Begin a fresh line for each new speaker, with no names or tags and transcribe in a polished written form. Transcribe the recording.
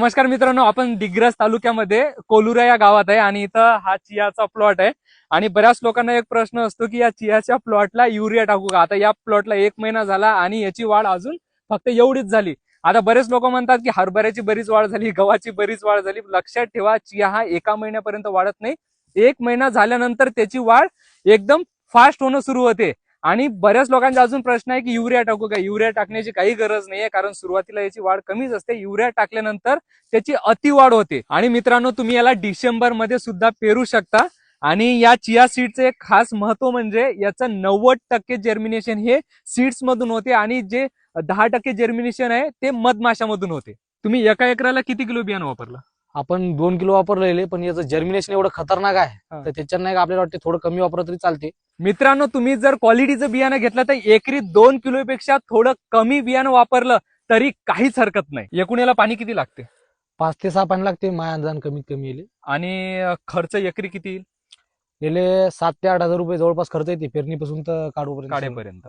नमस्कार मित्रांनो, आपण दिग्रस तालुक्यामध्ये कोलुरा या गावात आहे आणि इथं हा चियाचा प्लॉट आहे. आणि बऱ्याच लोकांना एक प्रश्न असतो की या चियाच्या प्लॉटला युरिया टाकू का. आता या प्लॉटला 1 महिना झाला आणि याची वाढ अजून फक्त एवढीच झाली. आता बरेच लोक म्हणतात की हरभऱ्याची बरीच वाढ झाली, गव्हाची बरीच वाढ झाली. लक्षात ठेवा, चिया हा 1 महिन्यापर्यंत वाढत नाही. 1 महिना झाल्यानंतर त्याची वाढ एकदम फास्ट होणं सुरू होते. आणि बऱ्याच लोकांचा अजून प्रश्न आहे की युरिया टाकू का. युरिया टाकण्याची काही गरज नाहीये, कारण सुरुवातीला याची वाढ कमीच असते. युरिया टाकल्यानंतर त्याची अतिवाढ होते. आणि मित्रांनो, तुम्ही याला डिसेंबर मध्ये सुद्धा पेरू शकता. आणि या चिया सीडचं एक खास महत्व म्हणजे याचं 90% जर्मिनेशन हे सीड्स मधून होते आणि जे 10% जर्मिनेशन आहे ते मधमाशामधून होते. तुम्ही एका एकराला किती किलो बियाणं वापरलं?
आपण 2 किलो वापरलेले, पण याचं जर्मिनेशन एवढं खतरनाक आहे तर त्याच्यानं नाही का आपल्याला वाटते थोडं कमी वापरलं तरी चालते.
मित्रांनो, तुम्ही जर क्वालिटीचं बियाणं घेतलं तर एकरी 2 किलोपेक्षा थोडं कमी बियाणं वापरलं तरी काहीच हरकत नाही. एकूण याला पाणी किती लागते?
5 ते 6 पाणी लागते माया अंदाजान कमीत कमी येईल.
आणि खर्च एकरी किती येईल?
याले 7 ते 8 हजार रुपये जवळपास खर्च येते पेरणीपासून तर काढूपर्यंत.
काढेपर्यंत